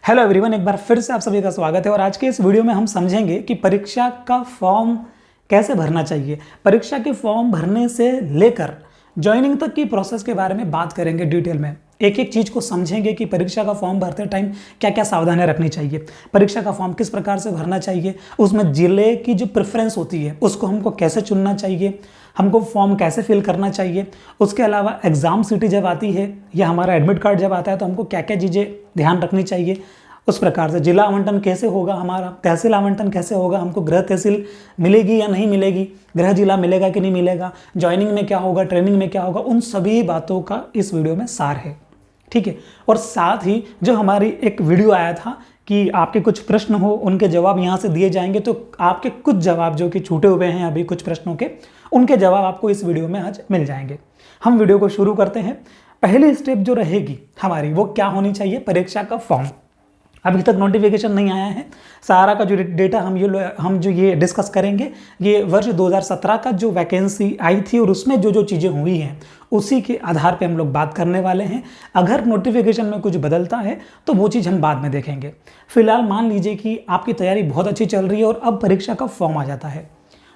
Hello everyone, एक बार फिर से आप सभी का स्वागत है। और आज के इस वीडियो में हम समझेंगे कि परीक्षा का फॉर्म कैसे भरना चाहिए। परीक्षा के फॉर्म भरने से लेकर ज्वाइनिंग तक की प्रोसेस के बारे में बात करेंगे डिटेल में। एक एक चीज़ को समझेंगे कि परीक्षा का फॉर्म भरते टाइम क्या क्या सावधानियां रखनी चाहिए, परीक्षा का फॉर्म किस प्रकार से भरना चाहिए, उसमें जिले की जो प्रेफरेंस होती है उसको हमको कैसे चुनना चाहिए, हमको फॉर्म कैसे फिल करना चाहिए। उसके अलावा एग्ज़ाम सिटी जब आती है या हमारा एडमिट कार्ड जब आता है तो हमको क्या क्या चीज़ें ध्यान रखनी चाहिए। उस प्रकार से जिला आवंटन कैसे होगा, हमारा तहसील आवंटन कैसे होगा, हमको गृह तहसील मिलेगी या नहीं मिलेगी, गृह जिला मिलेगा कि नहीं मिलेगा, ज्वाइनिंग में क्या होगा, ट्रेनिंग में क्या होगा, उन सभी बातों का इस वीडियो में सार है। ठीक है। और साथ ही जो हमारी एक वीडियो आया था कि आपके कुछ प्रश्न हो उनके जवाब यहाँ से दिए जाएंगे, तो आपके कुछ जवाब जो कि छूटे हुए हैं अभी कुछ प्रश्नों के, उनके जवाब आपको इस वीडियो में आज मिल जाएंगे। हम वीडियो को शुरू करते हैं। पहली स्टेप जो रहेगी हमारी वो क्या होनी चाहिए, परीक्षा का फॉर्म। अभी तक नोटिफिकेशन नहीं आया है। सारा का जो डेटा हम जो ये डिस्कस करेंगे, ये वर्ष 2017 का जो वैकेंसी आई थी और उसमें जो जो चीज़ें हुई हैं उसी के आधार पे हम लोग बात करने वाले हैं। अगर नोटिफिकेशन में कुछ बदलता है तो वो चीज़ हम बाद में देखेंगे। फिलहाल मान लीजिए कि आपकी तैयारी बहुत अच्छी चल रही है और अब परीक्षा का फॉर्म आ जाता है।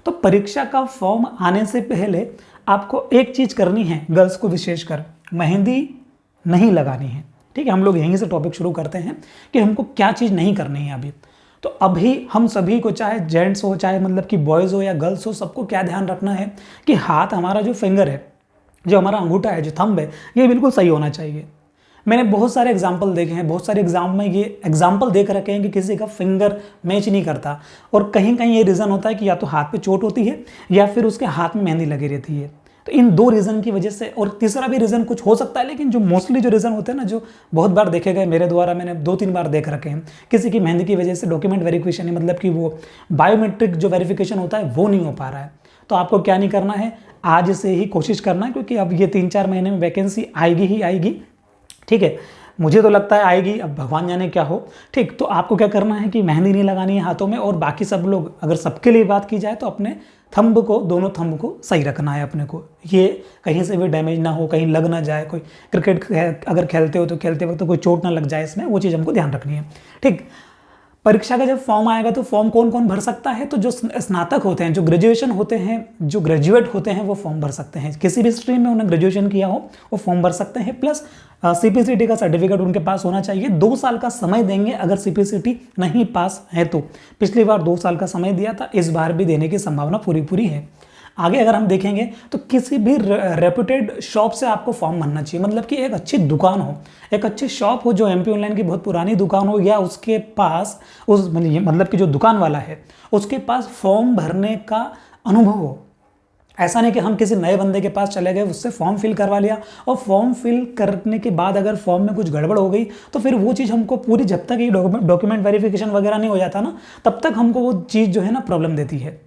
तो परीक्षा का फॉर्म आने से पहले आपको एक चीज़ करनी है, गर्ल्स को विशेषकर मेहंदी नहीं लगानी है। ठीक है, हम लोग यहीं से टॉपिक शुरू करते हैं कि हमको क्या चीज़ नहीं करनी है अभी। तो अभी हम सभी को, चाहे जेंट्स हो चाहे मतलब कि बॉयज़ हो या गर्ल्स हो, सबको क्या ध्यान रखना है कि हाथ हमारा जो फिंगर है, जो हमारा अंगूठा है, जो थंब है, ये बिल्कुल सही होना चाहिए। मैंने बहुत सारे एग्जाम्पल देखे हैं, बहुत सारे एग्जाम में ये एग्जाम्पल देख रखे हैं कि किसी का फिंगर मैच नहीं करता और कहीं कहीं ये रीज़न होता है कि या तो हाथ पे चोट होती है या फिर उसके हाथ में मेहंदी लगी रहती है। तो इन दो रीज़न की वजह से, और तीसरा भी रीज़न कुछ हो सकता है, लेकिन जो मोस्टली जो रीज़न होते हैं ना, जो बहुत बार देखे गए मेरे द्वारा, मैंने 2-3 बार देख रखे हैं, किसी की मेहंदी की वजह से डॉक्यूमेंट वेरिफिकेशन है, मतलब कि वो बायोमेट्रिक जो वेरिफिकेशन होता है वो नहीं हो पा रहा है। तो आपको क्या नहीं करना है, आज से ही कोशिश करना है, क्योंकि अब ये 3-4 महीने में वैकेंसी आएगी ही आएगी। ठीक है, मुझे तो लगता है आएगी, अब भगवान जाने क्या हो। ठीक, तो आपको क्या करना है कि मेहंदी नहीं लगानी है हाथों में, और बाकी सब लोग, अगर सबके लिए बात की जाए तो अपने थंब को, दोनों थंब को सही रखना है अपने को, ये कहीं से भी डैमेज ना हो, कहीं लग ना जाए। कोई क्रिकेट अगर खेलते हो तो खेलते वक्त तो कोई चोट ना लग जाए इसमें, वो चीज़ हमको ध्यान रखनी है। ठीक, परीक्षा का जब फॉर्म आएगा तो फॉर्म कौन कौन भर सकता है, तो जो स्नातक होते हैं, जो ग्रेजुएशन होते हैं, जो ग्रेजुएट होते हैं, वो फॉर्म भर सकते हैं। किसी भी स्ट्रीम में उन्होंने ग्रेजुएशन किया हो वो फॉर्म भर सकते हैं। प्लस सीपीसीटी का सर्टिफिकेट उनके पास होना चाहिए। 2 साल का समय देंगे अगर सीपीसीटी नहीं पास है तो। पिछली बार 2 साल का समय दिया था, इस बार भी देने की संभावना पूरी पूरी है। आगे अगर हम देखेंगे तो किसी भी रेप्यूटेड शॉप से आपको फॉर्म भरना चाहिए, मतलब कि एक अच्छी दुकान हो, एक अच्छी शॉप हो, जो एमपी ऑनलाइन की बहुत पुरानी दुकान हो, या उसके पास मतलब कि जो दुकान वाला है उसके पास फॉर्म भरने का अनुभव हो। ऐसा नहीं कि हम किसी नए बंदे के पास चले गए, उससे फॉर्म फिल करवा लिया और फॉर्म फिल करने के बाद अगर फॉर्म में कुछ गड़बड़ हो गई तो फिर वो चीज़ हमको पूरी, जब तक ये डॉक्यूमेंट वेरिफिकेशन वगैरह नहीं हो जाता ना, तब तक हमको वो चीज़ जो है ना प्रॉब्लम देती है।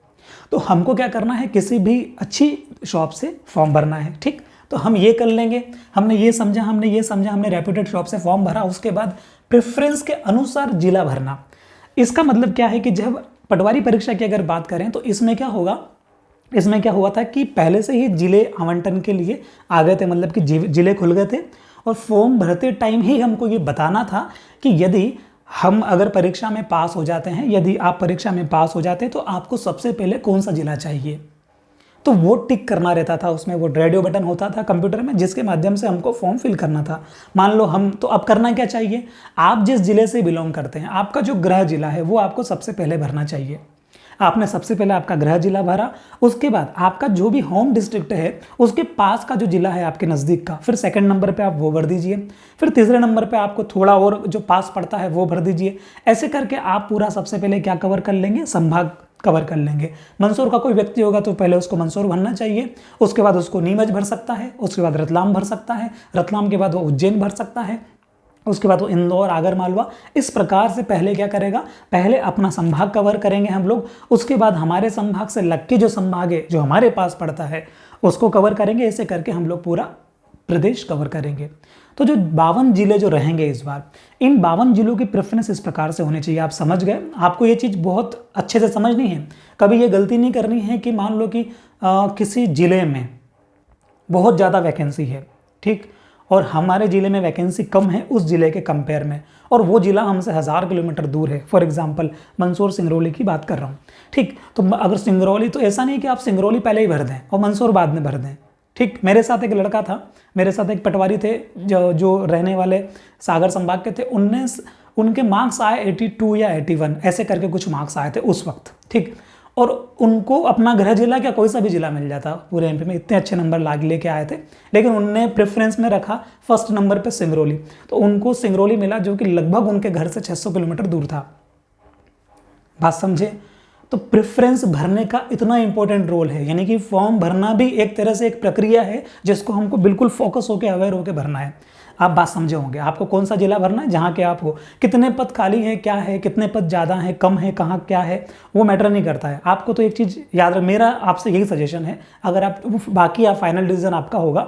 तो हमको क्या करना है, किसी भी अच्छी शॉप से फॉर्म भरना है। ठीक, तो हम ये कर लेंगे। हमने ये समझा, हमने रेप्यूटेड शॉप से फॉर्म भरा। उसके बाद प्रेफरेंस के अनुसार जिला भरना। इसका मतलब क्या है कि जब पटवारी परीक्षा की अगर बात करें तो इसमें क्या होगा, इसमें क्या हुआ था कि पहले से ही जिले आवंटन के लिए आ गए थे, मतलब कि जिले खुल गए थे और फॉर्म भरते टाइम ही हमको ये बताना था कि यदि हम अगर परीक्षा में पास हो जाते हैं, यदि आप परीक्षा में पास हो जाते हैं तो आपको सबसे पहले कौन सा जिला चाहिए, तो वो टिक करना रहता था। उसमें वो रेडियो बटन होता था कंप्यूटर में, जिसके माध्यम से हमको फॉर्म फिल करना था। मान लो हम, तो अब करना क्या चाहिए, आप जिस जिले से बिलोंग करते हैं, आपका जो गृह जिला है वो आपको सबसे पहले भरना चाहिए। आपने सबसे पहले आपका गृह जिला भरा, उसके बाद आपका जो भी होम डिस्ट्रिक्ट है उसके पास का जो जिला है आपके नज़दीक का, फिर सेकंड नंबर पे आप वो भर दीजिए, फिर तीसरे नंबर पे आपको थोड़ा और जो पास पड़ता है वो भर दीजिए। ऐसे करके आप पूरा सबसे पहले क्या कवर कर लेंगे, संभाग कवर कर लेंगे। मंदसौर का कोई व्यक्ति होगा तो पहले उसको मंदसौर भरना चाहिए, उसके बाद उसको नीमच भर सकता है, उसके बाद रतलाम भर सकता है, रतलाम के बाद वो उज्जैन भर सकता है, उसके बाद वो इंदौर, आगर मालवा। इस प्रकार से पहले क्या करेगा, पहले अपना संभाग कवर करेंगे हम लोग, उसके बाद हमारे संभाग से लग के जो संभाग है जो हमारे पास पड़ता है उसको कवर करेंगे। ऐसे करके हम लोग पूरा प्रदेश कवर करेंगे। तो जो 52 जिले जो रहेंगे इस बार, इन 52 जिलों की प्रेफरेंस इस प्रकार से होनी चाहिए। आप समझ गए, आपको ये चीज़ बहुत अच्छे से समझनी है। कभी ये गलती नहीं करनी है कि मान लो कि किसी जिले में बहुत ज़्यादा वैकेंसी है, ठीक, और हमारे ज़िले में वैकेंसी कम है उस ज़िले के कंपेयर में, और वो ज़िला हमसे 1000 किलोमीटर दूर है। फॉर एग्जांपल मंदसौर सिंगरौली की बात कर रहा हूँ, ठीक। तो अगर सिंगरौली, तो ऐसा नहीं कि आप सिंगरौली पहले ही भर दें और मंदसौर बाद में भर दें, ठीक। मेरे साथ एक लड़का था, मेरे साथ एक पटवारी थे जो रहने वाले सागर संभाग के थे। उनके मार्क्स आए 82 या 81 ऐसे करके कुछ मार्क्स आए थे उस वक्त, ठीक। और उनको अपना गृह जिला क्या कोई सा भी जिला मिल जाता पूरे एमपी में, इतने अच्छे नंबर लेके आए थे। लेकिन उनने प्रेफरेंस में रखा फर्स्ट नंबर पे सिंगरौली, तो उनको सिंगरौली मिला जो कि लगभग उनके घर से 600 किलोमीटर दूर था। बात समझे? तो प्रेफरेंस भरने का इतना इंपॉर्टेंट रोल है, यानी कि फॉर्म भरना भी एक तरह से एक प्रक्रिया है जिसको हमको बिल्कुल फोकस होकर अवेयर होकर भरना है। आप बात समझे होंगे, आपको कौन सा जिला भरना है जहाँ के आप हो, कितने पद खाली हैं, क्या है, कितने पद ज़्यादा हैं, कम है, कहाँ क्या है, वो मैटर नहीं करता है। आपको तो एक चीज़ याद रख, मेरा आपसे यही सजेशन है, अगर आप बाकी आप फाइनल डिसीजन आपका होगा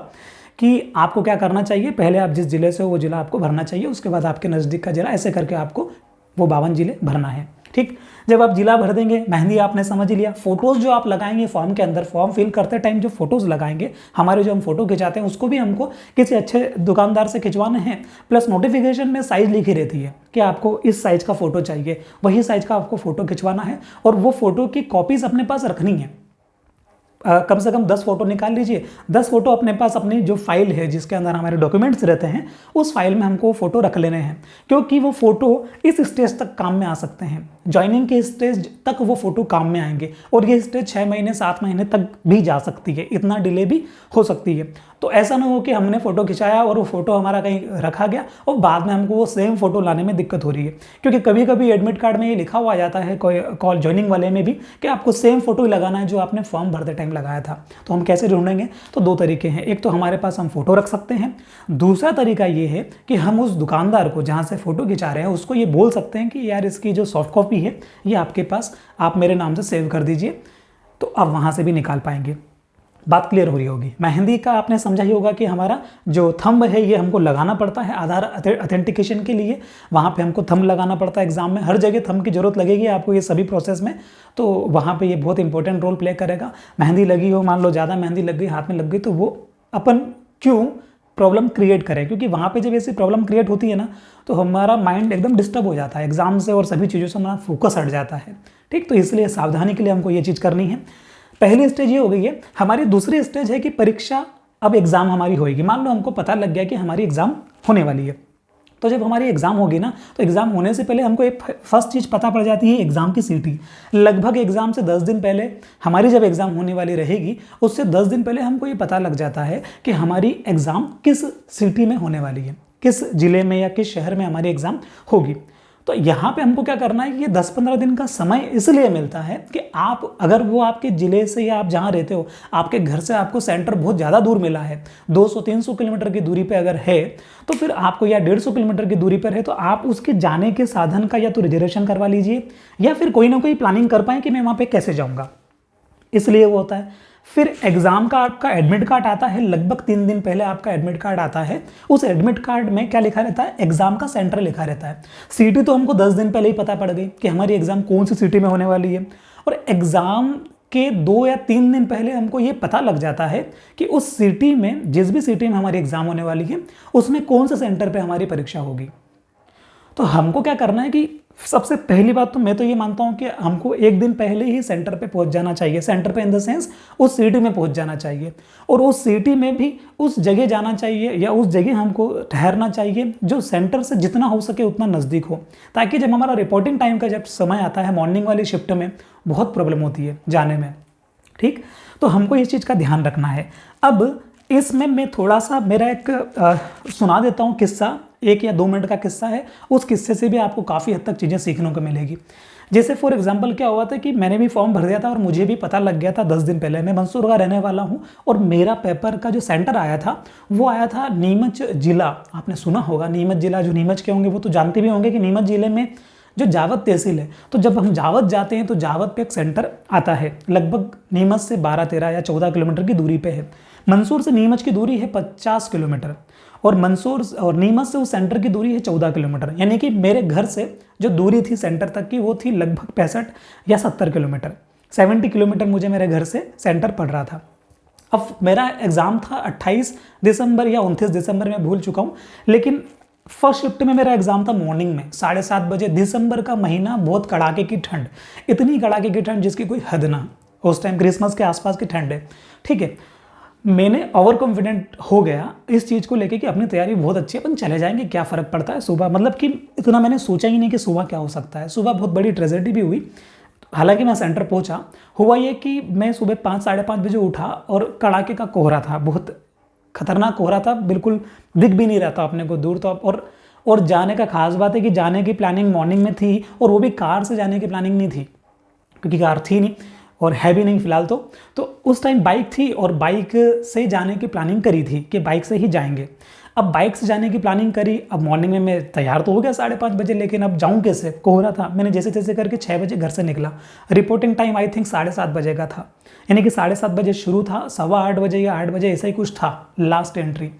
कि आपको क्या करना चाहिए। पहले आप जिस जिले से हो वो जिला आपको भरना चाहिए, उसके बाद आपके नज़दीक का जिला, ऐसे करके आपको वो 52 जिले भरना है, ठीक। जब आप जिला भर देंगे, मेहंदी आपने समझ लिया। फोटोज़ जो आप लगाएंगे फॉर्म के अंदर, फॉर्म फिल करते टाइम जो फोटोज़ लगाएंगे, हमारे जो हम फोटो खिंचाते हैं उसको भी हमको किसी अच्छे दुकानदार से खिंचवाने हैं। प्लस नोटिफिकेशन में साइज़ लिखी रहती है कि आपको इस साइज़ का फ़ोटो चाहिए, वही साइज़ का आपको फ़ोटो खिंचवाना है और वो फ़ोटो की कॉपीज़ अपने पास रखनी है। कम से कम 10 फोटो निकाल लीजिए। 10 फोटो अपने पास, अपनी जो फाइल है जिसके अंदर हमारे डॉक्यूमेंट्स रहते हैं, उस फाइल में हमको फोटो रख लेने हैं, क्योंकि वो फोटो इस स्टेज तक काम में आ सकते हैं। ज्वाइनिंग के स्टेज तक वो फोटो काम में आएंगे और ये स्टेज 6 महीने 7 महीने तक भी जा सकती है, इतना डिले भी हो सकती है। तो ऐसा ना हो कि हमने फ़ोटो खिंचाया और वो फ़ोटो हमारा कहीं रखा गया और बाद में हमको वो सेम फ़ोटो लाने में दिक्कत हो रही है। क्योंकि कभी कभी एडमिट कार्ड में ये लिखा हुआ जाता है, कोई कॉल ज्वाइनिंग वाले में भी, कि आपको सेम फ़ोटो ही लगाना है जो आपने फॉर्म भरते टाइम लगाया था। तो हम कैसे ढूंढेंगे? तो 2 तरीके हैं। एक तो हमारे पास हम फ़ोटो रख सकते हैं, दूसरा तरीका ये है कि हम उस दुकानदार को जहाँ से फ़ोटो खिंचा रहे हैं उसको ये बोल सकते हैं कि यार इसकी जो सॉफ्ट कॉपी है ये आपके पास, आप मेरे नाम से सेव कर दीजिए, तो आप वहाँ से भी निकाल पाएंगे। बात क्लियर हो रही होगी। मेहंदी का आपने समझा ही होगा कि हमारा जो थंब है ये हमको लगाना पड़ता है आधार अथेंटिकेशन के लिए, वहाँ पे हमको थंब लगाना पड़ता है। एग्जाम में हर जगह थंब की जरूरत लगेगी आपको ये सभी प्रोसेस में, तो वहाँ पे ये बहुत इंपॉर्टेंट रोल प्ले करेगा। मेहंदी लगी हो, मान लो ज़्यादा मेहंदी लग गई, हाथ में लग गई, तो वो अपन क्यों प्रॉब्लम क्रिएट करें, क्योंकि वहाँ पे जब ऐसी प्रॉब्लम क्रिएट होती है ना तो हमारा माइंड एकदम डिस्टर्ब हो जाता है, एग्जाम से और सभी चीज़ों से हमारा फोकस हट जाता है, ठीक। तो इसलिए सावधानी के लिए हमको ये चीज़ करनी है। पहली स्टेज ये हो गई है। हमारी दूसरी स्टेज है कि परीक्षा, अब एग्ज़ाम हमारी होएगी। मान लो हमको पता लग गया कि हमारी एग्ज़ाम होने वाली है, तो जब हमारी एग्ज़ाम होगी ना, तो एग्ज़ाम होने से पहले हमको एक फर्स्ट चीज़ पता पड़ जाती है, एग्ज़ाम की सीटी। लगभग एग्ज़ाम से 10 दिन पहले, हमारी जब एग्ज़ाम होने वाली रहेगी उससे 10 दिन पहले हमको ये पता लग जाता है कि हमारी एग्ज़ाम किस सिटी में होने वाली है, किस ज़िले में या किस शहर में हमारी एग्ज़ाम होगी। तो यहाँ पे हमको क्या करना है कि ये 10-15 दिन का समय इसलिए मिलता है कि आप, अगर वो आपके ज़िले से या आप जहाँ रहते हो, आपके घर से आपको सेंटर बहुत ज़्यादा दूर मिला है, 200-300 किलोमीटर की दूरी पे अगर है, तो फिर आपको, या 150 किलोमीटर की दूरी पर है, तो आप उसके जाने के साधन का या तो रिजर्वेशन करवा लीजिए या फिर कोई ना कोई प्लानिंग कर पाएँ कि मैं वहाँ पर कैसे जाऊँगा, इसलिए वो होता है। फिर एग्ज़ाम का आपका एडमिट कार्ड आता है, लगभग 3 दिन पहले आपका एडमिट कार्ड आता है। उस एडमिट कार्ड में क्या लिखा रहता है? एग्ज़ाम का सेंटर लिखा रहता है। सिटी तो हमको 10 दिन पहले ही पता पड़ गई कि हमारी एग्ज़ाम कौन सी सिटी में होने वाली है, और एग्ज़ाम के 2 या 3 दिन पहले हमको ये पता लग जाता है कि उस सिटी में, जिस भी सिटी में हमारी एग्ज़ाम होने वाली है, उसमें कौन से सेंटर पर हमारी परीक्षा होगी। तो हमको क्या करना है कि सबसे पहली बात तो मैं तो ये मानता हूँ कि हमको 1 दिन पहले ही सेंटर पे पहुँच जाना चाहिए। सेंटर पे इन द सेंस उस सिटी में पहुँच जाना चाहिए, और उस सिटी में भी उस जगह जाना चाहिए या उस जगह हमको ठहरना चाहिए जो सेंटर से जितना हो सके उतना नज़दीक हो, ताकि जब हमारा रिपोर्टिंग टाइम का जब समय आता है मॉर्निंग वाली शिफ्ट में, बहुत प्रॉब्लम होती है जाने में, ठीक। तो हमको इस चीज़ का ध्यान रखना है। अब इसमें मैं थोड़ा सा मेरा एक सुना देता हूँ किस्सा, 1 या 2 मिनट का किस्सा है। उस किस्से से भी आपको काफ़ी हद तक चीज़ें सीखने को मिलेगी। जैसे फॉर एग्जांपल क्या हुआ था कि मैंने भी फॉर्म भर दिया था और मुझे भी पता लग गया था 10 दिन पहले। मैं मंसूर का रहने वाला हूँ और मेरा पेपर का जो सेंटर आया था वो आया था नीमच जिला। आपने सुना होगा नीमच जिला, जो नीमच के होंगे वो तो जानते भी होंगे कि नीमच जिले में जो जावद तहसील है, तो जब हम जावद जाते हैं तो जावद पे एक सेंटर आता है, लगभग नीमच से 12-13 या 14 किलोमीटर की दूरी पे है। मंसूर से नीमच की दूरी है 50 किलोमीटर और मंसूर और नीमच से उस सेंटर की दूरी है 14 किलोमीटर। यानी कि मेरे घर से जो दूरी थी सेंटर तक की वो थी लगभग 65 या 70 किलोमीटर। 70 किलोमीटर मुझे मेरे घर से सेंटर पड़ रहा था। अब मेरा एग्ज़ाम था 28 दिसंबर या 29 दिसंबर में, भूल चुका हूँ, लेकिन फर्स्ट शिफ्ट में मेरा एग्जाम था मॉर्निंग में 7:30 बजे। दिसंबर का महीना, बहुत कड़ाके की ठंड, इतनी कड़ाके की ठंड जिसकी कोई हद ना, उस टाइम क्रिसमस के आसपास की ठंड है, ठीक है। मैंने ओवर कॉन्फिडेंट हो गया इस चीज़ को लेके कि अपनी तैयारी बहुत अच्छी है, अपन चले जाएंगे, क्या फ़र्क पड़ता है सुबह, मतलब कि इतना मैंने सोचा ही नहीं कि सुबह क्या हो सकता है। सुबह बहुत बड़ी ट्रेजेडी भी हुई। हालांकि मैं सेंटर पहुंचा, हुआ ये कि मैं सुबह 5 साढ़े 5 बजे उठा और कड़ाके का कोहरा था, बहुत खतरनाक कोहरा था, बिल्कुल दिख भी नहीं रहा था अपने को दूर तो। और जाने का खास बात है कि जाने की प्लानिंग मॉर्निंग में थी, और वो भी कार से जाने की प्लानिंग नहीं थी क्योंकि कार थी नहीं और है भी नहीं फिलहाल तो उस टाइम बाइक थी और बाइक से जाने की प्लानिंग करी थी कि बाइक से ही जाएंगे। अब बाइक से जाने की प्लानिंग करी, अब मॉर्निंग में मैं तैयार तो हो गया 5:30 बजे, लेकिन अब जाऊँ कैसे, कोहरा था। मैंने जैसे तैसे करके 6 बजे घर से निकला। रिपोर्टिंग टाइम आई थिंक 7:30 बजे का था, यानी कि 7:30 बजे शुरू था, 7:15 बजे या 8 बजे ऐसा ही कुछ था लास्ट एंट्री।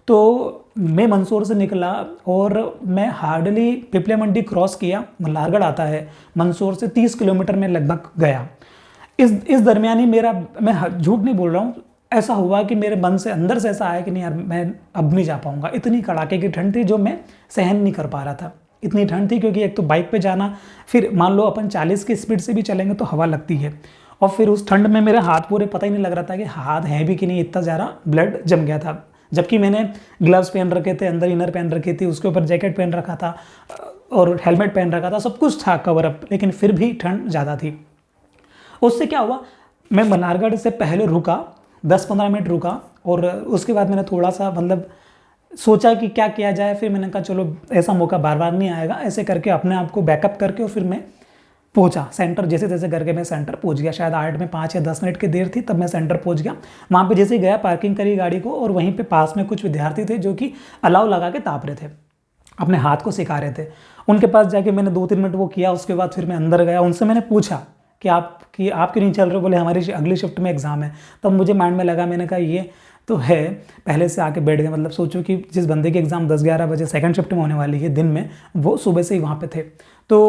तो मैं मंदसौर से निकला और मैं हार्डली पिपले मंडी क्रॉस किया, मल्हारगढ़ आता है, मंदसौर से 30 किलोमीटर में लगभग गया। इस दरमियान ही मेरा, मैं झूठ नहीं बोल रहा हूँ, ऐसा हुआ कि मेरे मन से अंदर से ऐसा आया कि नहीं यार मैं अब नहीं जा पाऊँगा। इतनी कड़ाके की ठंड थी जो मैं सहन नहीं कर पा रहा था। इतनी ठंड थी क्योंकि एक तो बाइक पे जाना, फिर मान लो अपन 40 की स्पीड से भी चलेंगे तो हवा लगती है, और फिर उस ठंड में मेरे हाथ पूरे पता ही नहीं लग रहा था कि हाथ है भी कि नहीं, इतना ज़्यादा ब्लड जम गया था। जबकि मैंने ग्लव्स पहन रखे थे, अंदर इनर पहन रखी थी, उसके ऊपर जैकेट पहन रखा था और हेलमेट पहन रखा था, सब कुछ था कवर अप, लेकिन फिर भी ठंड ज़्यादा थी। उससे क्या हुआ, मैं मल्हारगढ़ से पहले रुका, 10-15 मिनट रुका, और उसके बाद मैंने थोड़ा सा मतलब सोचा कि क्या किया जाए। फिर मैंने कहा चलो ऐसा मौका बार बार नहीं आएगा, ऐसे करके अपने आप को बैकअप करके, और फिर मैं पहुंचा सेंटर। जैसे तैसे करके मैं सेंटर पहुंच गया। शायद 8 में 5 या 10 मिनट की देर थी, तब मैं सेंटर पहुंच गया। वहाँ पे जैसे ही गया, पार्किंग करी गाड़ी को, और वहीं पे पास में कुछ विद्यार्थी थे जो कि अलाव लगा के ताप रहे थे, अपने हाथ को सिखा रहे थे। उनके पास जाके मैंने 2-3 मिनट वो किया। उसके बाद फिर मैं अंदर गया, उनसे मैंने पूछा कि आप क्यों नहीं चल रहे? बोले हमारी अगली शिफ्ट में एग्ज़ाम है। तब मुझे माइंड में लगा, मैंने कहा ये तो है, पहले से आके बैठ गए। मतलब सोचो कि जिस बंदे की एग्ज़ाम 10-11 बजे सेकंड शिफ्ट में होने वाली है दिन में, वो सुबह से ही वहाँ पे थे। तो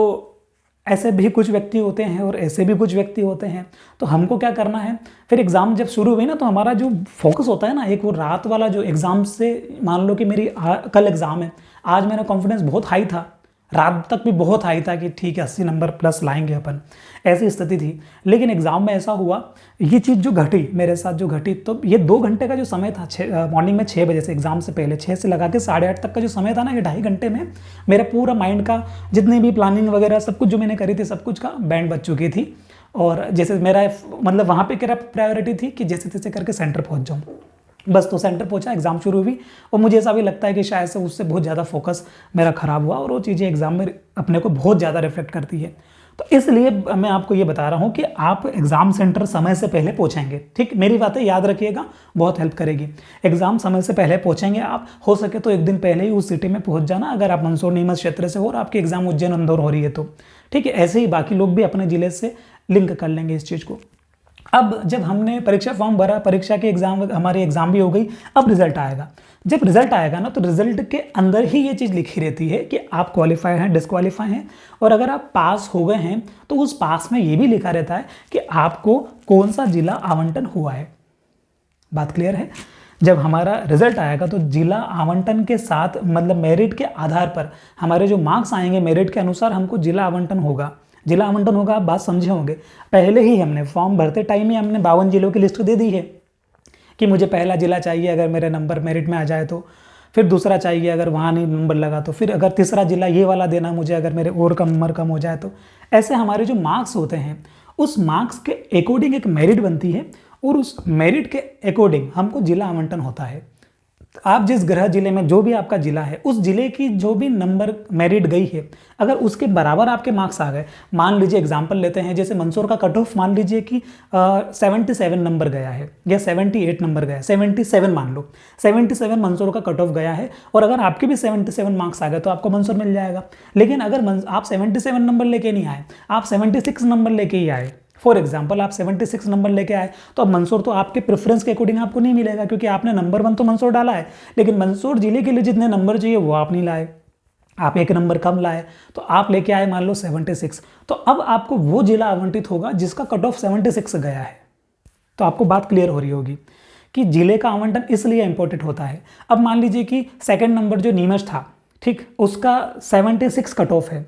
ऐसे भी कुछ व्यक्ति होते हैं और ऐसे भी कुछ व्यक्ति होते हैं। तो हमको क्या करना है, फिर एग्ज़ाम जब शुरू हुई ना, तो हमारा जो फोकस होता है ना, एक वो रात वाला जो एग्ज़ाम से, मान लो कि मेरी कल एग्ज़ाम है, आज मेरा कॉन्फिडेंस बहुत हाई था, रात तक भी बहुत हाई था कि ठीक है 80 नंबर प्लस लाएंगे अपन, ऐसी स्थिति थी। लेकिन एग्ज़ाम में ऐसा हुआ, ये चीज़ जो घटी मेरे साथ, जो घटी, तो ये 2 घंटे का जो समय था, मॉर्निंग में 6 बजे से, एग्ज़ाम से पहले 6 से लगा के 8:30 तक का जो समय था ना, ये 2.5 घंटे में मेरा पूरा माइंड का जितनी भी प्लानिंग वगैरह सब कुछ जो मैंने करी थी, सब कुछ का बैंड बज चुकी थी। और जैसे मेरा मतलब वहाँ पे क्या प्रायोरिटी थी कि जैसे तैसे करके सेंटर पहुँच जाऊँ, बस। तो सेंटर पहुंचा, एग्ज़ाम शुरू हुई, और मुझे ऐसा भी लगता है कि शायद से उससे बहुत ज़्यादा फोकस मेरा ख़राब हुआ, और वो चीज़ें एग्ज़ाम में अपने को बहुत ज़्यादा रिफ्लेक्ट करती है। तो इसलिए मैं आपको ये बता रहा हूँ कि आप एग्ज़ाम सेंटर समय से पहले पहुँचेंगे, ठीक। मेरी बातें याद रखिएगा, बहुत हेल्प करेगी। एग्ज़ाम समय से पहले पहुँचेंगे आप, हो सके तो एक दिन पहले ही उस सिटी में पहुँच जाना, अगर आप मंदसौर नीमच क्षेत्र से हो और आपकी एग्ज़ाम उज्जैन इंदौर हो रही है तो, ठीक है। ऐसे ही बाकी लोग भी अपने ज़िले से लिंक कर लेंगे इस चीज़ को। अब जब हमने परीक्षा फॉर्म भरा, परीक्षा के एग्ज़ाम, हमारी एग्ज़ाम भी हो गई, अब रिजल्ट आएगा। जब रिजल्ट आएगा ना, तो रिजल्ट के अंदर ही ये चीज़ लिखी रहती है कि आप क्वालिफाई हैं, डिस्क्वालीफाई हैं, और अगर आप पास हो गए हैं तो उस पास में ये भी लिखा रहता है कि आपको कौन सा जिला आवंटन हुआ है। बात क्लियर है? जब हमारा रिजल्ट आएगा तो जिला आवंटन के साथ, मतलब मेरिट के आधार पर हमारे जो मार्क्स आएंगे, मेरिट के अनुसार हमको जिला आवंटन होगा। जिला आवंटन होगा, आप बात समझे होंगे। पहले ही हमने फॉर्म भरते टाइम ही हमने 52 जिलों की लिस्ट दे दी है कि मुझे पहला जिला चाहिए अगर मेरे नंबर मेरिट में आ जाए तो, फिर दूसरा चाहिए अगर वहाँ नहीं नंबर लगा तो, फिर अगर तीसरा जिला ये वाला देना मुझे अगर मेरे और कम नंबर कम हो जाए तो। ऐसे हमारे जो मार्क्स होते हैं, उस मार्क्स के अकॉर्डिंग एक मेरिट बनती है, और उस मेरिट के अकॉर्डिंग हमको जिला आवंटन होता है। आप जिस गृह जिले में, जो भी आपका जिला है, उस जिले की जो भी नंबर मेरिट गई है, अगर उसके बराबर आपके मार्क्स आ गए, मान लीजिए एग्जांपल लेते हैं, जैसे मंदसौर का कट ऑफ मान लीजिए कि 77 नंबर गया है या 78 नंबर गया है, 77 मान लो, 77 मंदसौर का कट ऑफ गया है, और अगर आपके भी 77 मार्क्स आ गए तो आपको मंदसौर मिल जाएगा। लेकिन अगर आप 77 नंबर लेके नहीं आए, आप 76 नंबर लेके ही आए, फॉर एग्जाम्पल आप 76 नंबर लेके आए, तो अब मंदसौर तो आपके प्रेफरेंस के अकॉर्डिंग आपको नहीं मिलेगा, क्योंकि आपने नंबर 1 तो मंदसौर डाला है, लेकिन मंदसौर जिले के लिए जितने नंबर चाहिए वो आप नहीं लाए, आप 1 नंबर कम लाए, तो आप लेके आए मान लो 76। तो अब आपको वो जिला आवंटित होगा जिसका कट ऑफ 76 गया है। तो आपको बात क्लियर हो रही होगी कि जिले का आवंटन इसलिए इंपॉर्टेंट होता है। अब मान लीजिए कि सेकंड नंबर जो नीमच था, ठीक, उसका 76 कट ऑफ है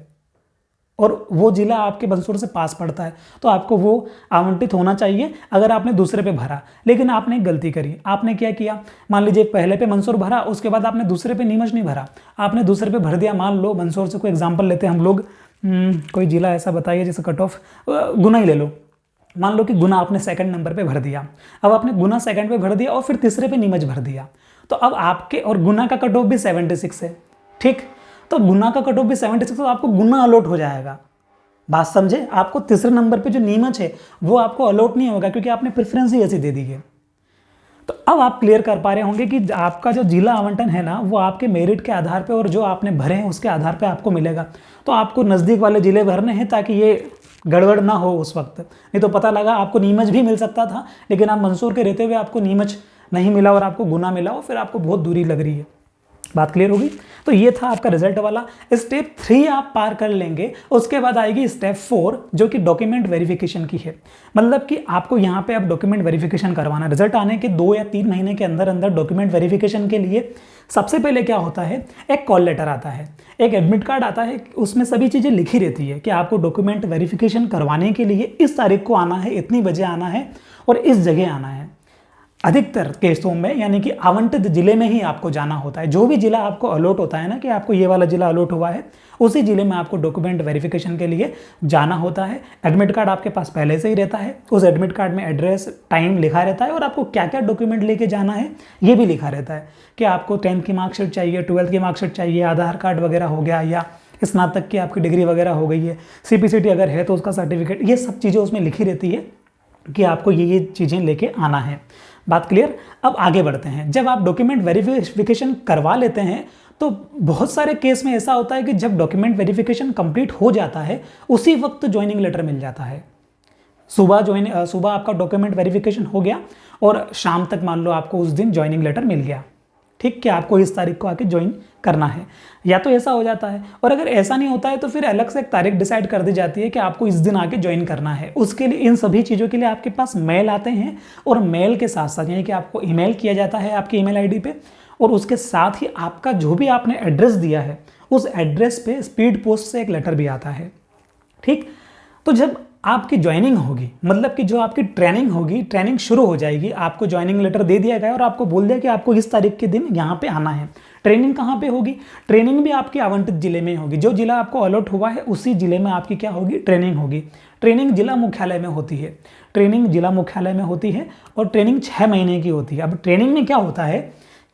और वो जिला आपके मंदसौर से पास पड़ता है, तो आपको वो आवंटित होना चाहिए अगर आपने दूसरे पे भरा। लेकिन आपने एक गलती करी, आपने क्या किया, मान लीजिए पहले पे मंदसौर भरा, उसके बाद आपने दूसरे पे नीमच नहीं भरा, आपने दूसरे पे भर दिया। मान लो मंदसौर से कोई एग्जाम्पल लेते हैं हम लोग, कोई जिला ऐसा बताइए जैसे कट ऑफ गुना ही ले लो। मान लो कि गुना आपने सेकंड नंबर पे भर दिया, अब आपने गुना सेकंड पे भर दिया और फिर तीसरे पे नीमच भर दिया, तो अब आपके और गुना का कट ऑफ भी 76 है, ठीक, तो गुना का कट ऑफ भी 76, तो आपको गुना अलॉट हो जाएगा। बात समझे, आपको तीसरे नंबर पे जो नीमच है वो आपको अलॉट नहीं होगा क्योंकि आपने प्रेफरेंस ही ऐसी दे दी है। तो अब आप क्लियर कर पा रहे होंगे कि आपका जो जिला आवंटन है ना, वो आपके मेरिट के आधार पे और जो आपने भरे हैं उसके आधार पे आपको मिलेगा। तो आपको नज़दीक वाले जिले भरने हैं ताकि ये गड़बड़ ना हो उस वक्त, नहीं तो पता लगा आपको नीमच भी मिल सकता था लेकिन आप मंदसौर के रहते हुए आपको नीमच नहीं मिला और आपको गुना मिला और फिर आपको बहुत दूरी लग रही है। बात क्लियर होगी। तो ये था आपका रिजल्ट वाला। स्टेप 3 आप पार कर लेंगे, उसके बाद आएगी स्टेप 4 जो कि डॉक्यूमेंट वेरिफिकेशन की है। मतलब कि आपको यहाँ पे अब डॉक्यूमेंट वेरिफिकेशन करवाना, रिजल्ट आने के 2 या 3 महीने के अंदर अंदर डॉक्यूमेंट वेरिफिकेशन के लिए सबसे पहले क्या होता है, एक कॉल लेटर आता है, एक एडमिट कार्ड आता है, उसमें सभी चीज़ें लिखी रहती है कि आपको डॉक्यूमेंट वेरिफिकेशन करवाने के लिए इस तारीख को आना है, इतनी बजे आना है और इस जगह आना है। अधिकतर केसों में यानी कि आवंटित जिले में ही आपको जाना होता है। जो भी जिला आपको अलॉट होता है ना कि आपको ये वाला जिला अलॉट हुआ है, उसी जिले में आपको डॉक्यूमेंट वेरिफिकेशन के लिए जाना होता है। एडमिट कार्ड आपके पास पहले से ही रहता है, उस एडमिट कार्ड में एड्रेस, टाइम लिखा रहता है और आपको क्या क्या डॉक्यूमेंट लेके जाना है ये भी लिखा रहता है कि आपको 10th की मार्कशीट चाहिए, 12th की मार्कशीट चाहिए, आधार कार्ड वगैरह हो गया या स्नातक की आपकी डिग्री वगैरह हो गई है, CPCT अगर है तो उसका सर्टिफिकेट, ये सब चीज़ें उसमें लिखी रहती है कि आपको ये चीज़ें लेके आना है। बात क्लियर। अब आगे बढ़ते हैं। जब आप डॉक्यूमेंट वेरिफिकेशन करवा लेते हैं तो बहुत सारे केस में ऐसा होता है कि जब डॉक्यूमेंट वेरिफिकेशन कंप्लीट हो जाता है उसी वक्त ज्वाइनिंग लेटर मिल जाता है। सुबह आपका डॉक्यूमेंट वेरिफिकेशन हो गया और शाम तक मान लो आपको उस दिन ज्वाइनिंग लेटर मिल गया, ठीक, कि आपको इस तारीख को आके ज्वाइन करना है, या तो ऐसा हो जाता है। और अगर ऐसा नहीं होता है तो फिर अलग से एक तारीख डिसाइड कर दी जाती है कि आपको इस दिन आके ज्वाइन करना है। उसके लिए इन सभी चीज़ों के लिए आपके पास मेल आते हैं और मेल के साथ साथ यानी कि आपको ईमेल किया जाता है आपकी ईमेल आईडी पे, और उसके साथ ही आपका जो भी आपने एड्रेस दिया है उस एड्रेस पे स्पीड पोस्ट से एक लेटर भी आता है, ठीक। तो जब आपकी ज्वाइनिंग होगी, मतलब कि जो आपकी ट्रेनिंग होगी, ट्रेनिंग शुरू हो जाएगी, आपको ज्वाइनिंग लेटर दे दिया गया और आपको बोल दिया कि आपको इस तारीख के दिन यहाँ पे आना है। ट्रेनिंग कहाँ पे होगी? ट्रेनिंग भी आपके आवंटित जिले में होगी। जो जिला आपको अलॉट हुआ है उसी जिले में आपकी क्या होगी? ट्रेनिंग होगी। ट्रेनिंग जिला मुख्यालय में होती है, ट्रेनिंग जिला मुख्यालय में होती है और ट्रेनिंग 6 महीने की होती है। अब ट्रेनिंग में क्या होता है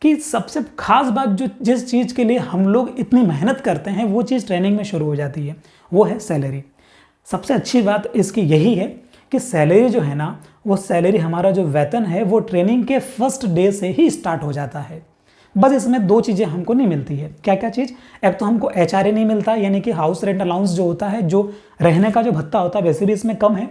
कि सबसे खास बात जो जिस चीज़ के लिए हम लोग इतनी मेहनत करते हैं वो चीज़ ट्रेनिंग में शुरू हो जाती है, वो है सैलरी। सबसे अच्छी बात इसकी यही है कि सैलरी जो है ना, वो सैलरी, हमारा जो वेतन है वो ट्रेनिंग के फर्स्ट डे से ही स्टार्ट हो जाता है। बस इसमें 2 चीज़ें हमको नहीं मिलती है। क्या क्या चीज़? एक तो हमको HRA नहीं मिलता, यानी कि हाउस रेंट अलाउंस जो होता है, जो रहने का जो भत्ता होता है, वैसे भी इसमें कम है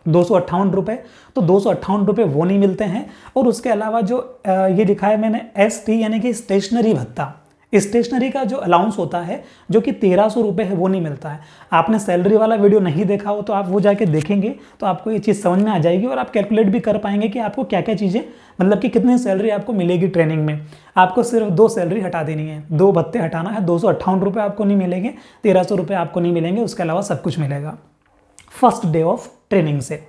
258 रुपये, तो 258 रुपये वो नहीं मिलते हैं। और उसके अलावा जो ये लिखा है मैंने ST यानी कि स्टेशनरी भत्ता, स्टेशनरी का जो अलाउंस होता है जो कि 1300 रुपये है, वो नहीं मिलता है। आपने सैलरी वाला वीडियो नहीं देखा हो तो आप वो जाके देखेंगे तो आपको ये चीज़ समझ में आ जाएगी और आप कैलकुलेट भी कर पाएंगे कि आपको क्या क्या चीज़ें, मतलब कि कितनी सैलरी आपको मिलेगी ट्रेनिंग में। आपको सिर्फ 2 सैलरी हटा देनी है, 2 भत्ते हटाना है, 258 रुपये आपको नहीं मिलेंगे, 1300 रुपये आपको नहीं मिलेंगे, उसके अलावा सब कुछ मिलेगा फर्स्ट डे ऑफ ट्रेनिंग से।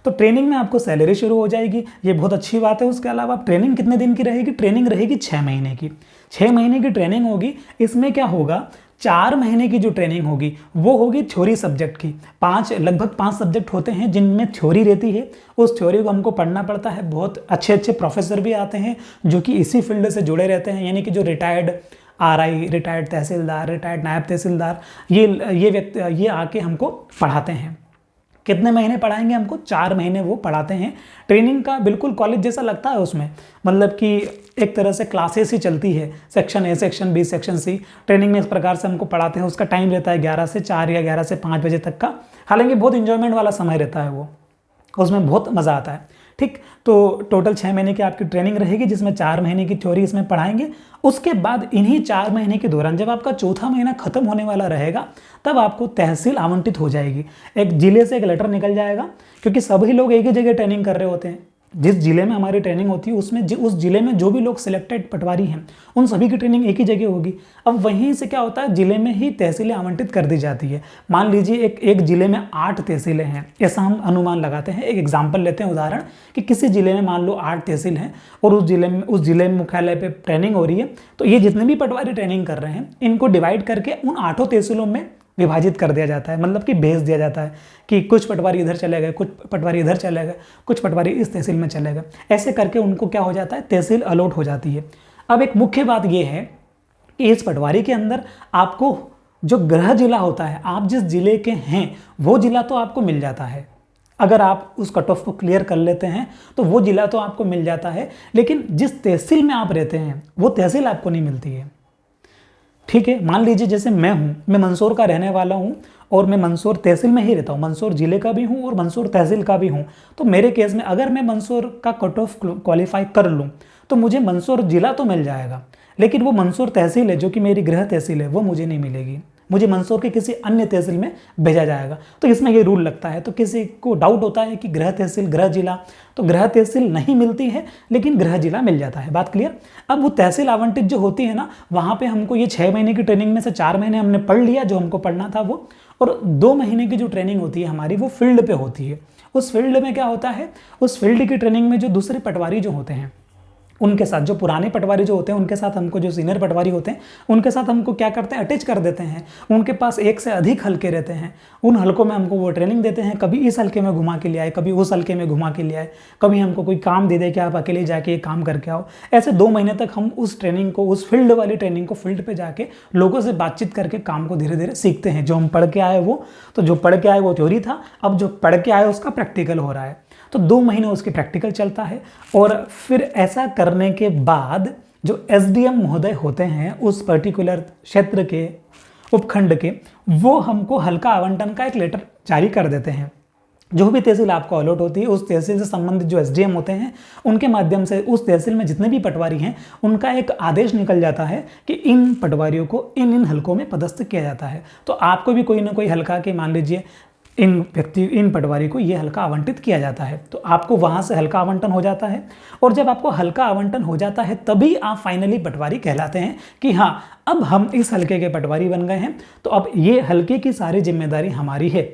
तो ट्रेनिंग में आपको सैलरी शुरू हो जाएगी, ये बहुत अच्छी बात है। उसके अलावा ट्रेनिंग कितने दिन की रहेगी? ट्रेनिंग रहेगी 6 महीने की। 6 महीने की ट्रेनिंग होगी। इसमें क्या होगा, 4 महीने की जो ट्रेनिंग होगी वो होगी थ्योरी सब्जेक्ट की। लगभग 5 सब्जेक्ट होते हैं जिनमें थ्योरी रहती है। उस थ्योरी को हमको पढ़ना पड़ता है। बहुत अच्छे अच्छे प्रोफेसर भी आते हैं जो कि इसी फील्ड से जुड़े रहते हैं, यानी कि जो रिटायर्ड RI, रिटायर्ड तहसीलदार, रिटायर्ड नायब तहसीलदार, ये आके हमको पढ़ाते हैं। कितने महीने पढ़ाएंगे हमको? 4 महीने वो पढ़ाते हैं। ट्रेनिंग का बिल्कुल कॉलेज जैसा लगता है उसमें, मतलब कि एक तरह से क्लासेस ही चलती है, section A, section B, section C। Training में इस प्रकार से हमको पढ़ाते हैं। उसका टाइम रहता है 11 से 4 या 11 से 5 बजे तक का। हालांकि बहुत इंजॉयमेंट वाला समय रहता है वो, उसमें बहुत मज़ा आता है, ठीक। तो टोटल 6 महीने की आपकी ट्रेनिंग रहेगी जिसमें 4 महीने की थ्योरी इसमें पढ़ाएंगे। उसके बाद इन्हीं 4 महीने के दौरान जब आपका चौथा महीना खत्म होने वाला रहेगा तब आपको तहसील आवंटित हो जाएगी। एक जिले से एक लेटर निकल जाएगा, क्योंकि सभी लोग एक ही जगह ट्रेनिंग कर रहे होते हैं। जिस जिले में हमारी ट्रेनिंग होती है उसमें उस जिले में जो भी लोग सिलेक्टेड पटवारी हैं उन सभी की ट्रेनिंग एक ही जगह होगी। अब वहीं से क्या होता है, जिले में ही तहसीलें आवंटित कर दी जाती है। मान लीजिए एक जिले में 8 तहसीलें हैं, ऐसा हम अनुमान लगाते हैं। एक एग्जाम्पल लेते हैं, उदाहरण कि किसी जिले में मान लो 8 तहसील हैं और उस जिले में मुख्यालय पर ट्रेनिंग हो रही है। तो ये जितने भी पटवारी ट्रेनिंग कर रहे हैं इनको डिवाइड करके उन 8 तहसीलों में विभाजित कर दिया जाता है, मतलब कि भेज दिया जाता है कि कुछ पटवारी इधर चले गए, कुछ पटवारी इधर चले गए, कुछ पटवारी इस तहसील में चले गए। ऐसे करके उनको क्या हो जाता है, तहसील अलॉट हो जाती है। अब एक मुख्य बात यह है कि इस पटवारी के अंदर आपको जो गृह जिला होता है, आप जिस जिले के हैं वो जिला तो आपको मिल जाता है। अगर आप उस कट ऑफ को क्लियर कर लेते हैं तो वो जिला तो आपको मिल जाता है, लेकिन जिस तहसील में आप रहते हैं वो तहसील आपको नहीं मिलती है। ठीक है, मान लीजिए जैसे मैं मंदसौर का रहने वाला हूँ और मैं मंदसौर तहसील में ही रहता हूँ, मंदसौर जिले का भी हूँ और मंदसौर तहसील का भी हूँ। तो मेरे केस में अगर मैं मंदसौर का कट ऑफ क्वालिफाई कर लूँ तो मुझे मंदसौर जिला तो मिल जाएगा, लेकिन वो मंदसौर तहसील है जो कि मेरी गृह तहसील है वो मुझे नहीं मिलेगी, मुझे मंदसौर के किसी अन्य तहसील में भेजा जाएगा। तो इसमें ये रूल लगता है। तो किसी को डाउट होता है कि गृह तहसील गृह जिला, तो गृह तहसील नहीं मिलती है लेकिन गृह जिला मिल जाता है। बात क्लियर। अब वो तहसील आवंटित जो होती है ना, वहाँ पे हमको ये 6 महीने की ट्रेनिंग में से 4 महीने हमने पढ़ लिया जो हमको पढ़ना था वो, और 2 महीने की जो ट्रेनिंग होती है हमारी वो फील्ड पे होती है। उस फील्ड में क्या होता है, उस फील्ड की ट्रेनिंग में जो दूसरे पटवारी जो होते हैं उनके साथ, जो पुराने पटवारी जो होते हैं उनके साथ हमको, जो सीनियर पटवारी होते हैं उनके साथ हमको क्या करते हैं, अटैच कर देते हैं। उनके पास एक से अधिक हल्के रहते हैं, उन हल्कों में हमको वो ट्रेनिंग देते हैं। कभी इस हल्के में घुमा के ले आए, कभी उस हल्के में घुमा के ले आए, कभी हमको कोई काम दे दे कि आप अकेले जाके ये काम करके आओ। ऐसे 2 महीने तक हम उस ट्रेनिंग को, उस फील्ड वाली ट्रेनिंग को, फील्ड पर जाके लोगों से बातचीत करके काम को धीरे धीरे सीखते हैं। जो हम पढ़ के आए वो, तो जो पढ़ के आए वो थ्योरी था, अब जो पढ़ के आए उसका प्रैक्टिकल हो रहा है। तो 2 महीने उसकी प्रैक्टिकल चलता है और फिर ऐसा करने के बाद जो एसडीएम महोदय होते हैं उस पर्टिकुलर क्षेत्र के, उपखंड के, वो हमको हल्का आवंटन का एक लेटर जारी कर देते हैं। जो भी तहसील आपको अलॉट होती है उस तहसील से संबंधित जो एसडीएम होते हैं उनके माध्यम से उस तहसील में जितने भी पटवारी हैं उनका एक आदेश निकल जाता है कि इन पटवारियों को इन हल्कों में पदस्थ किया जाता है। तो आपको भी कोई ना कोई हल्का के, मान लीजिए इन पटवारी को ये हल्का आवंटित किया जाता है, तो आपको वहाँ से हल्का आवंटन हो जाता है। और जब आपको हल्का आवंटन हो जाता है तभी आप फाइनली पटवारी कहलाते हैं कि हाँ, अब हम इस हल्के के पटवारी बन गए हैं, तो अब ये हल्के की सारी जिम्मेदारी हमारी है।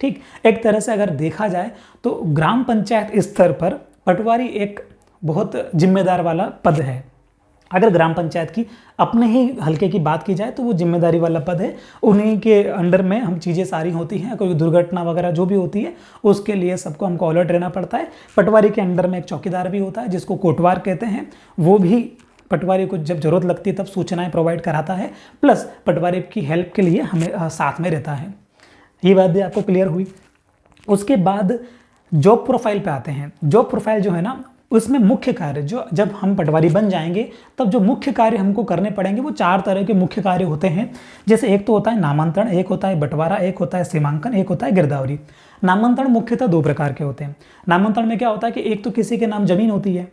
ठीक, एक तरह से अगर देखा जाए तो ग्राम पंचायत स्तर पर पटवारी एक बहुत जिम्मेदार वाला पद है। अगर ग्राम पंचायत की अपने ही हल्के की बात की जाए तो वो जिम्मेदारी वाला पद है। उन्हीं के अंडर में हम चीज़ें सारी होती हैं, कोई दुर्घटना वगैरह जो भी होती है उसके लिए सबको हमको अलर्ट रहना पड़ता है। पटवारी के अंडर में एक चौकीदार भी होता है जिसको कोटवार कहते हैं, वो भी पटवारी को जब जरूरत लगती है तब सूचनाएं प्रोवाइड कराता है, प्लस पटवारी की हेल्प के लिए हमें साथ में रहता है। ये बात भी आपको क्लियर हुई। उसके बाद जॉब प्रोफाइल पे आते हैं। जॉब प्रोफाइल जो है ना, उसमें मुख्य कार्य, जो जब हम पटवारी बन जाएंगे तब जो मुख्य कार्य हमको करने पड़ेंगे वो 4 तरह के मुख्य कार्य होते हैं। जैसे एक तो होता है नामांतरण, एक होता है बंटवारा, एक होता है सीमांकन, एक होता है गिरदावरी। नामांतरण मुख्यतः 2 प्रकार के होते हैं। नामांतरण में क्या होता है कि एक तो किसी के नाम जमीन होती है,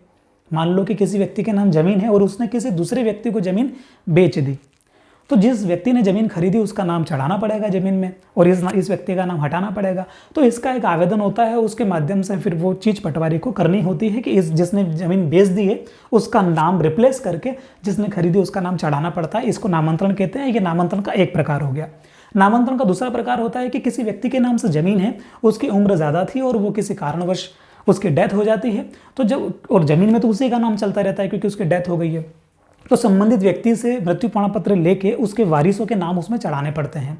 मान लो कि किसी व्यक्ति के नाम जमीन है और उसने किसी दूसरे व्यक्ति को जमीन बेच दी, तो जिस व्यक्ति ने जमीन खरीदी उसका नाम चढ़ाना पड़ेगा जमीन में और इस व्यक्ति का नाम हटाना पड़ेगा। तो इसका एक आवेदन होता है, उसके माध्यम से फिर वो चीज़ पटवारी को करनी होती है कि जिसने जमीन बेच दी है उसका नाम रिप्लेस करके जिसने खरीदी उसका नाम चढ़ाना पड़ता है। इसको नामांतरण कहते हैं। ये नामांतरण का एक प्रकार हो गया। नामांतरण का दूसरा प्रकार होता है कि किसी व्यक्ति के नाम से जमीन है, उसकी उम्र ज़्यादा थी और वो किसी कारणवश उसकी डेथ हो जाती है, तो जब, और जमीन में तो उसी का नाम चलता रहता है क्योंकि उसकी डेथ हो गई है, तो संबंधित व्यक्ति से मृत्यु प्रमाण पत्र लेके उसके वारिसों के नाम उसमें चढ़ाने पड़ते हैं।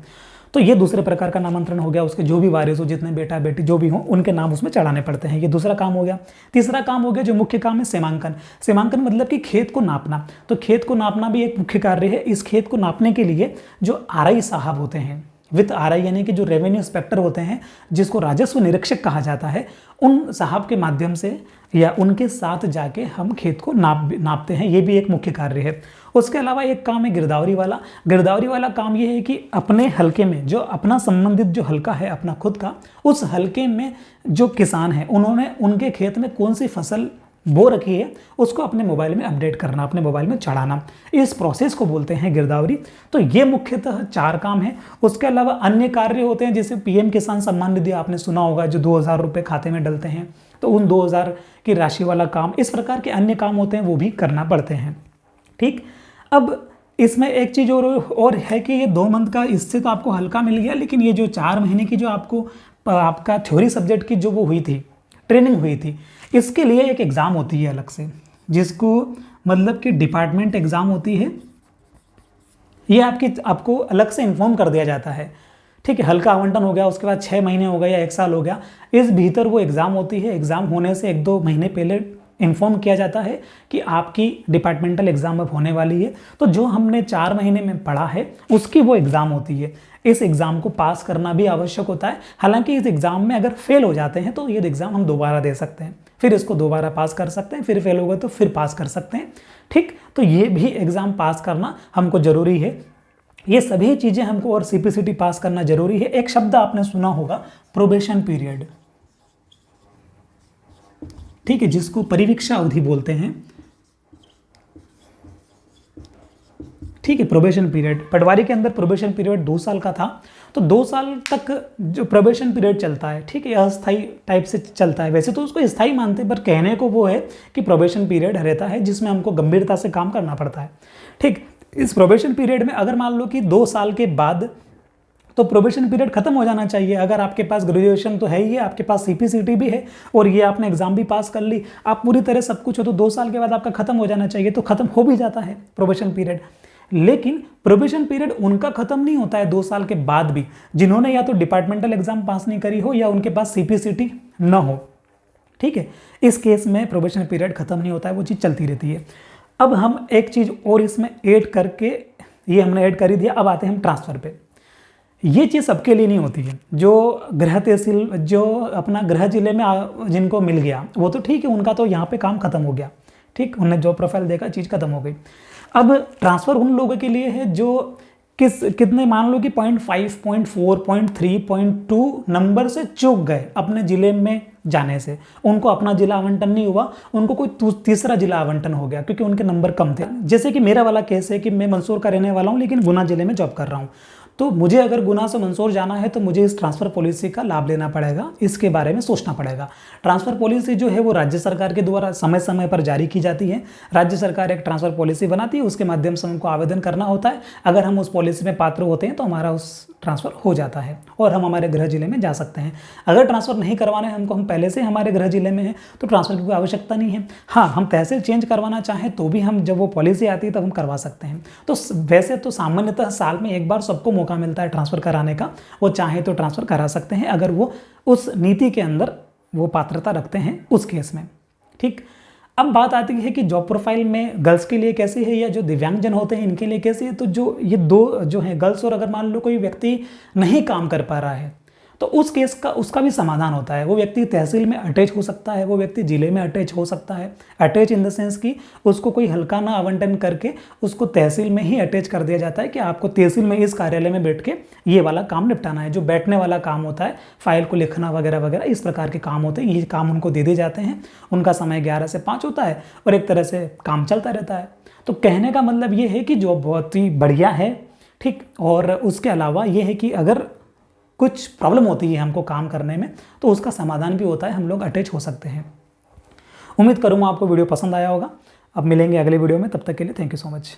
तो ये दूसरे प्रकार का नामांतरण हो गया। उसके जो भी वारिस हो, जितने बेटा बेटी जो भी हो, उनके नाम उसमें चढ़ाने पड़ते हैं। ये दूसरा काम हो गया। तीसरा काम हो गया जो मुख्य काम है, सीमांकन। सीमांकन मतलब कि खेत को नापना। तो खेत को नापना भी एक मुख्य कार्य है। इस खेत को नापने के लिए जो आरआई साहब होते हैं, वित्त आरआई यानी कि जो रेवेन्यू इंस्पेक्टर होते हैं, जिसको राजस्व निरीक्षक कहा जाता है, उन साहब के माध्यम से या उनके साथ जाके हम खेत को नापते हैं। ये भी एक मुख्य कार्य है। उसके अलावा एक काम है गिरदावरी वाला। गिरदावरी वाला काम ये है कि अपने हलके में जो अपना संबंधित जो हलका है अपना खुद का, उस हलके में जो किसान है उन्होंने उनके खेत में कौन सी फसल वो रखी है उसको अपने मोबाइल में अपडेट करना, अपने मोबाइल में चढ़ाना, इस प्रोसेस को बोलते हैं गिरदावरी। तो ये मुख्यतः 4 काम है। उसके अलावा अन्य कार्य होते हैं, जैसे पीएम किसान सम्मान निधि आपने सुना होगा, जो 2000 रुपये खाते में डलते हैं, तो उन 2000 की राशि वाला काम, इस प्रकार के अन्य काम होते हैं वो भी करना पड़ते हैं। ठीक, अब इसमें एक चीज़ और है कि ये 2 मंथ का, इससे तो आपको हल्का मिल गया, लेकिन ये जो 4 महीने की जो आपको आपका थ्योरी सब्जेक्ट की जो वो हुई थी, ट्रेनिंग हुई थी, इसके लिए एक एग्ज़ाम होती है अलग से, जिसको मतलब कि डिपार्टमेंट एग्ज़ाम होती है। ये आपको अलग से इन्फॉर्म कर दिया जाता है। ठीक है, हल्का आवंटन हो गया, उसके बाद 6 महीने हो गए या 1 साल हो गया, इस भीतर वो एग्ज़ाम होती है। एग्ज़ाम होने से 1-2 महीने पहले इन्फॉर्म किया जाता है कि आपकी डिपार्टमेंटल एग्ज़ाम अब होने वाली है। तो जो हमने 4 महीने में पढ़ा है उसकी वो एग्ज़ाम होती है। इस एग्ज़ाम को पास करना भी आवश्यक होता है। हालांकि इस एग्ज़ाम में अगर फेल हो जाते हैं तो ये एग्ज़ाम हम दोबारा दे सकते हैं, फिर इसको दोबारा पास कर सकते हैं, फिर फेल होगा तो फिर पास कर सकते हैं। ठीक, तो ये भी एग्ज़ाम पास करना हमको ज़रूरी है। ये सभी चीज़ें हमको, और सीपीसीटी पास करना ज़रूरी है। एक शब्द आपने सुना होगा, प्रोबेशन पीरियड। ठीक है, जिसको परिवीक्षा अवधि बोलते हैं। ठीक है, प्रोबेशन पीरियड, पटवारी के अंदर प्रोबेशन पीरियड 2 साल का था। तो 2 साल तक जो प्रोबेशन पीरियड चलता है, ठीक है, अस्थायी टाइप से चलता है। वैसे तो उसको स्थायी मानते हैं, पर कहने को वो है कि प्रोबेशन पीरियड रहता है, जिसमें हमको गंभीरता से काम करना पड़ता है। ठीक, इस प्रोबेशन पीरियड में अगर मान लो कि 2 साल के बाद तो प्रोबेशन पीरियड खत्म हो जाना चाहिए। अगर आपके पास ग्रेजुएशन तो है ही है, आपके पास सीपीसीटी भी है, और ये आपने एग्जाम भी पास कर ली, आप पूरी तरह सब कुछ हो, तो 2 साल के बाद आपका खत्म हो जाना चाहिए। तो खत्म हो भी जाता है प्रोबेशन पीरियड। लेकिन प्रोबेशन पीरियड उनका खत्म नहीं होता है 2 साल के बाद भी, जिन्होंने या तो डिपार्टमेंटल एग्जाम पास नहीं करी हो या उनके पास सीपीसीटी न हो। ठीक है, इस केस में प्रोबेशन पीरियड खत्म नहीं होता है, वो चीज़ चलती रहती है। अब हम एक चीज़ और इसमें ऐड करके, ये हमने ऐड कर ही दिया, अब आते हैं हम ट्रांसफ़र पे। ये चीज़ सबके लिए नहीं होती है। जो गृह तहसील, जो अपना गृह जिले में जिनको मिल गया वो तो ठीक है, उनका तो यहाँ पे काम खत्म हो गया। ठीक, उन्होंने जॉब प्रोफाइल देखा, चीज़ खत्म हो गई। अब ट्रांसफ़र उन लोगों के लिए है जो कितने, मान लो कि 0.5, 0.4, 0.3, 0.2 नंबर से चूक गए अपने ज़िले में जाने से, उनको अपना जिला आवंटन नहीं हुआ, उनको कोई तीसरा जिला आवंटन हो गया क्योंकि उनके नंबर कम थे। जैसे कि मेरा वाला केस है कि मैं मंदसौर का रहने वाला हूँ, लेकिन गुना जिले में जॉब कर रहा हूँ। तो मुझे अगर गुना से मंदसौर जाना है तो मुझे इस ट्रांसफ़र पॉलिसी का लाभ लेना पड़ेगा, इसके बारे में सोचना पड़ेगा। ट्रांसफ़र पॉलिसी जो है वो राज्य सरकार के द्वारा समय समय पर जारी की जाती है। राज्य सरकार एक ट्रांसफ़र पॉलिसी बनाती है, उसके माध्यम से हमको आवेदन करना होता है। अगर हम उस पॉलिसी में पात्र होते हैं तो हमारा उस ट्रांसफ़र हो जाता है और हम हमारे गृह जिले में जा सकते हैं। अगर ट्रांसफ़र नहीं करवाना है हमको, हम पहले से हमारे गृह जिले में हैं, तो ट्रांसफ़र की कोई आवश्यकता नहीं है। हाँ, हम तहसील चेंज करवाना चाहें तो भी हम, जब वो पॉलिसी आती है तब हम करवा सकते हैं। तो वैसे तो सामान्यतः साल में एक बार सबको मौका मिलता है ट्रांसफ़र कराने का, वो चाहे तो ट्रांसफ़र करा सकते हैं अगर वो उस नीति के अंदर वो पात्रता रखते हैं उस केस में। ठीक, अब बात आती है कि जॉब प्रोफाइल में गर्ल्स के लिए कैसी है या जो दिव्यांगजन होते हैं इनके लिए कैसी है। तो जो ये 2 जो है गर्ल्स, और अगर मान लो कोई व्यक्ति नहीं काम कर पा रहा है तो उस केस का, उसका भी समाधान होता है। वो व्यक्ति तहसील में अटैच हो सकता है, वो व्यक्ति जिले में अटैच हो सकता है। अटैच इन द सेंस कि उसको कोई हल्का ना आवंटन करके उसको तहसील में ही अटैच कर दिया जाता है कि आपको तहसील में इस कार्यालय में बैठ के ये वाला काम निपटाना है। जो बैठने वाला काम होता है, फाइल को लिखना वगैरह वगैरह, इस प्रकार के काम होते हैं, ये काम उनको दे दिए जाते हैं। उनका समय 11 से 5 होता है और एक तरह से काम चलता रहता है। तो कहने का मतलब ये है कि जॉब बहुत ही बढ़िया है। ठीक, और उसके अलावा ये है कि अगर कुछ प्रॉब्लम होती है हमको काम करने में तो उसका समाधान भी होता है, हम लोग अटैच हो सकते हैं। उम्मीद करूँगा आपको वीडियो पसंद आया होगा। अब मिलेंगे अगले वीडियो में, तब तक के लिए थैंक यू सो मच।